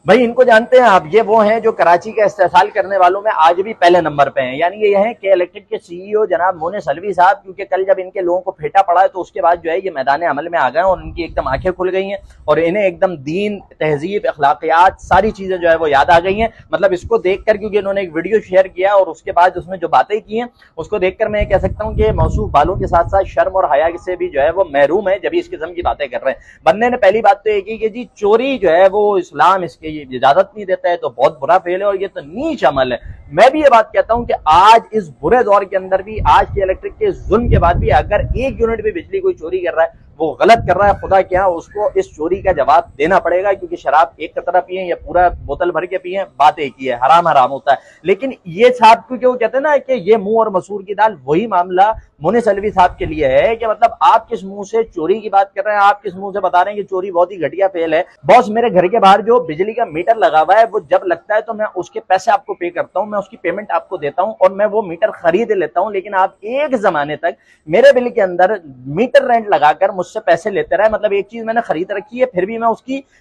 भाई इनको जानते हैं आप, ये वो हैं जो कराची का इस्तेसाल करने वालों में आज भी पहले नंबर पे हैं। यानी ये हैं के इलेक्ट्रिक के सीईओ जनाब मोनिस अलवी साहब, क्योंकि कल जब इनके लोगों को फेटा पड़ा है तो उसके बाद जो है ये मैदान अमल में आ गए और उनकी एकदम आंखें खुल गई हैं और इन्हें एकदम दीन, तहजीब, अखलाकियात सारी चीजें जो है वो याद आ गई हैं। मतलब इसको देखकर, क्योंकि इन्होंने एक वीडियो शेयर किया और उसके बाद उसमें जो बातें की हैं उसको देखकर मैं कह सकता हूँ कि मौसूफ बालों के साथ साथ शर्म और हया से भी जो है वो महरूम है जब इस किस्म की बातें कर रहे हैं। बंदे ने पहली बात तो ये की कि जी चोरी जो है वो इस्लाम इसकी इजाजत नहीं देता है, तो बहुत बुरा फेल है और ये तो नीच अमल है। मैं भी ये बात कहता हूं कि आज इस बुरे दौर के अंदर भी, आज के इलेक्ट्रिक के जुल्म के बाद भी, अगर एक यूनिट भी बिजली कोई चोरी कर रहा है वो गलत कर रहा है। खुदा क्या उसको इस चोरी का जवाब देना पड़ेगा, क्योंकि शराब एक कतरा पिए या पूरा बोतल भर के पिए बात एक ही है, हराम हराम होता है। लेकिन ये साहब, क्योंकि वो कहते हैं ना कि ये मुंह और मसूर की दाल, वही मामला मोनिस अलवी साहब के लिए है कि मतलब आप किस मुंह से चोरी की बात कर रहे हैं, आप किस मुंह से बता रहे हैं कि चोरी बहुत ही घटिया फेल है। बॉस, मेरे घर के बाहर जो बिजली का मीटर लगा हुआ है वो जब लगता है तो मैं उसके पैसे आपको पे करता हूं, मैं उसकी पेमेंट आपको देता हूं और मैं वो मीटर खरीद लेता हूं। लेकिन आप एक जमाने तक मेरे बिल के अंदर मीटर रेंट लगाकर मुझसे पैसे लेते रहे। मतलब एक चीज मैंने खरीद रखी है फिर भी मैं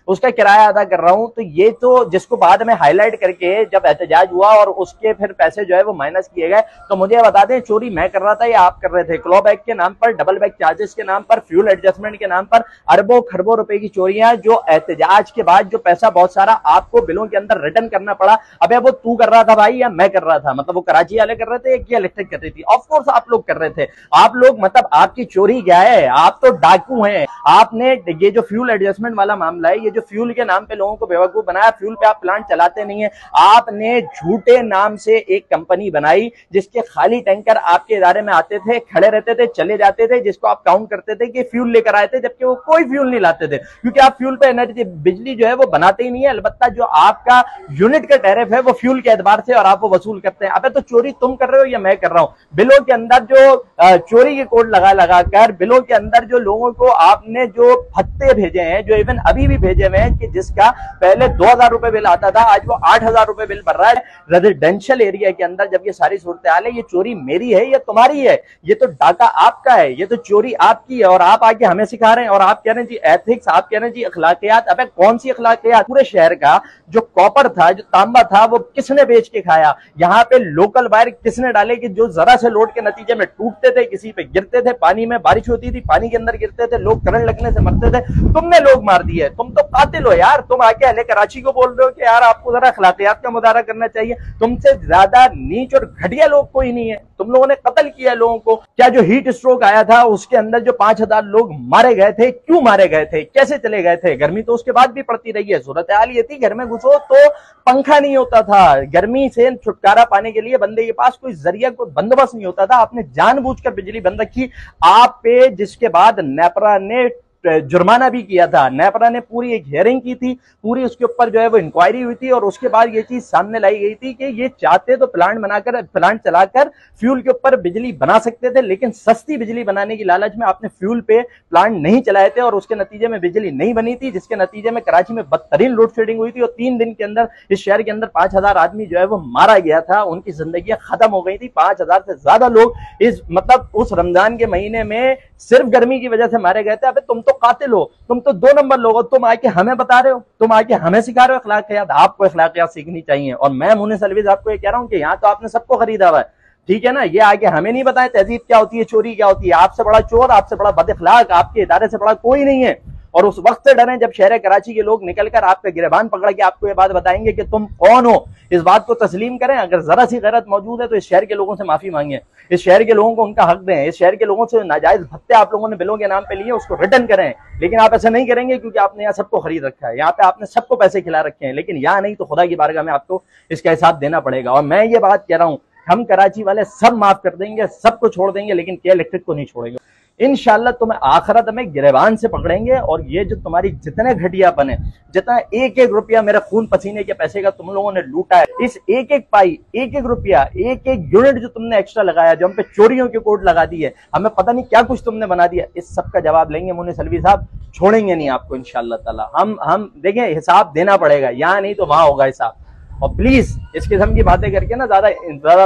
उसका किराया अदा कर रहा हूं। तो ये तो जिसको बाद में हाईलाइट करके जब एहतजाज हुआ और उसके फिर पैसे जो है वो माइनस किए गए, तो मुझे बता दें चोरी मैं कर रहा था या आप कर रहे थे? क्लॉ बैग के नाम पर, डबल बैग चार्जेस के नाम पर, फ्यूल एडजस्टमेंट के नाम पर अरबों खरबों रुपए की चोरियां, जो एहतजाज के बाद जो पैसा बहुत सारा आपको बिलों के अंदर रिटर्न करना पड़ा। अबे वो तू कर रहा था भाई या मैं कर रहा था? मतलब वो कराची वाले कर रहे थे या इलेक्ट्रिक कर रही थी? ऑफ कोर्स आप लोग कर रहे थे। आप लोग, मतलब आपकी चोरी क्या है? आप तो डाकू हैं। आपने ये जो फ्यूल एडजस्टमेंट वाला मामला है, ये जो फ्यूल के नाम पे लोगों को बेवकूफ बनाया, फ्यूल पे आप प्लांट चलाते नहीं है। आपने झूठे नाम से एक कंपनी बनाई जिसके खाली टैंकर आपके इदारे में आते थे, खड़े रहते थे, चले जाते थे, जिसको आप काउंट करते थे कि फ्यूल लेकर आए थे, जबकि वो कोई फ्यूल नहीं लाते थे, क्योंकि आप फ्यूल पे एनर्जी, बिजली जो है वो बनाते ही नहीं है। अलबत्ता जो आपका यूनिट का टैरिफ है वो फ्यूल के एतबार से और आप वो वसूल करते हैं। अबे तो चोरी तुम कर रहे हो या मैं कर रहा हूं? बिलों के अंदर जो चोरी के कोड लगा कर, बिलों के अंदर जो लोगों को आपने जो भत्ते भेजे हैं, जो इवन अभी भी भेजे हुए हैं, कि जिसका पहले 2000 रुपए बिल आता था आज वो 8000 रुपए बिल भर रहा है रेजिडेंशियल एरिया के अंदर। जब ये सारी सूरत हाल है, ये चोरी मेरी है या तुम्हारी है? ये तो डाका आपका है, ये तो चोरी आपकी है और आप आके हमें सिखा रहे हैं और आप कह रहे हैं जी एथिक्स, आप कह रहे हैं जी अखलाकियात। अबे कौन सी अखलाकियात? पूरे शहर का जो कॉपर था, जो तांबा था, वो किसने बेच के खाया? यहाँ पे लोकल वायर किसने डाले कि जो जरा से लोड के नतीजे में टूटते थे, किसी पे गिरते थे, पानी में बारिश होती थी, पानी के अंदर गिरते थे, लोग करंट लगने से मरते थे। तुमने लोग मार दिए। तुम तो कातिल हो यार। तुम आके अहले कराची को बोल रहे हो कि यार आपको जरा अखलाकियात का मुदारा करना चाहिए। तुमसे ज्यादा नीच और घटिया लोग कोई नहीं है। तुम लोगों ने कत्ल किया लोगों को। क्या जो हीट स्ट्रोक आया था उसके अंदर जो 5000 लोग मारे गए थे, क्यों मारे गए थे, कैसे चले गए थे? गर्मी तो उसके बाद भी पड़ती रही है। सूरत हाल ये थी, घर में घुसो तो पंखा नहीं होता था। गर्मी से छुटकारा पाने के लिए बंदे के पास कोई जरिया, कोई बंदोबस्त नहीं होता था। आपने जानबूझकर बिजली बंद रखी आप पे, जिसके बाद नेपरा ने जुर्माना भी किया था। नेपरा ने पूरी एक हियरिंग की थी, पूरी उसके ऊपर जो है वो इंक्वायरी हुई थी और उसके बाद ये चीज सामने लाई गई थी कि ये चाहते तो प्लांट बनाकर, प्लांट चलाकर फ्यूल के ऊपर बिजली बना सकते थे, लेकिन सस्ती बिजली बनाने की लालच में आपने फ्यूल पे प्लांट नहीं चलाए थे और उसके नतीजे में बिजली नहीं बनी थी, जिसके नतीजे में कराची में बदतरीन लोड शेडिंग हुई थी और 3 दिन के अंदर इस शहर के अंदर 5000 आदमी जो है वो मारा गया था, उनकी जिंदगी खत्म हो गई थी। 5000 से ज्यादा लोग इस, मतलब उस रमजान के महीने में सिर्फ गर्मी की वजह से मारे गए थे। अबे तुम तो कातिल हो, तुम तो 2 नंबर लोग हो। तुम आके हमें बता रहे हो, तुम आके हमें सिखा रहे हो अखलाकियात। आपको अखलाकियात सीखनी चाहिए और मैं मोनिस अलवी आपको ये कह रहा हूं कि यहाँ तो आपने सबको खरीदा हुआ है, ठीक है ना? ये आगे हमें नहीं बताए तहजीब क्या होती है, चोरी क्या होती है। आपसे बड़ा चोर, आपसे बड़ा बदअखलाक, आपके इदारे से बड़ा कोई नहीं है। और उस वक्त से डरें जब शहर कराची के लोग निकलकर आपका गिरबान पकड़ के आपको ये बात बताएंगे कि तुम कौन हो। इस बात को तस्लीम करें। अगर जरा सी गैरत मौजूद है तो इस शहर के लोगों से माफी मांगे, इस शहर के लोगों को उनका हक दें, इस शहर के लोगों से नाजायज भत्ते आप लोगों ने बिलों के नाम पे लिए उसको रिटर्न करें। लेकिन आप ऐसा नहीं करेंगे क्योंकि आपने यहाँ सबको खरीद रखा है, यहाँ पे आपने सबको पैसे खिला रखे हैं। लेकिन यहाँ नहीं तो खुदा की बारगाह में आपको इसका हिसाब देना पड़ेगा। और मैं ये बात कह रहा हूँ, हम कराची वाले सब माफ कर देंगे, सबको छोड़ देंगे, लेकिन के इलेक्ट्रिक को नहीं छोड़ेंगे। इंशाल्लाह तुम्हें आखिरत में गिरेबान से पकड़ेंगे। और ये जो तुम्हारी जितने घटियापन है, जितना एक एक रुपया मेरे खून पसीने के पैसे का तुम लोगों ने लूटा है, इस एक एक पाई, एक एक रुपया, एक एक यूनिट जो तुमने एक्स्ट्रा लगाया, जो हम पे चोरियों के कोड लगा दी है, हमें पता नहीं क्या कुछ तुमने बना दिया, इस सब का जवाब लेंगे मोनिस अलवी साहब। छोड़ेंगे नहीं आपको इंशाल्लाह ताला। हम देखें, हिसाब देना पड़ेगा, यहाँ नहीं तो वहां होगा हिसाब। और प्लीज इस किस्म की बातें करके ना ज्यादा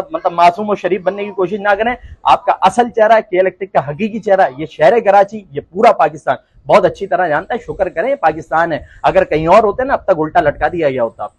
मतलब मासूम और शरीफ बनने की कोशिश ना करें। आपका असल चेहरा, के इलेक्ट्रिक का हकीकी चेहरा, ये शहर कराची, ये पूरा पाकिस्तान बहुत अच्छी तरह जानता है। शुक्र करें पाकिस्तान है, अगर कहीं और होते ना अब तक उल्टा लटका दिया गया होता।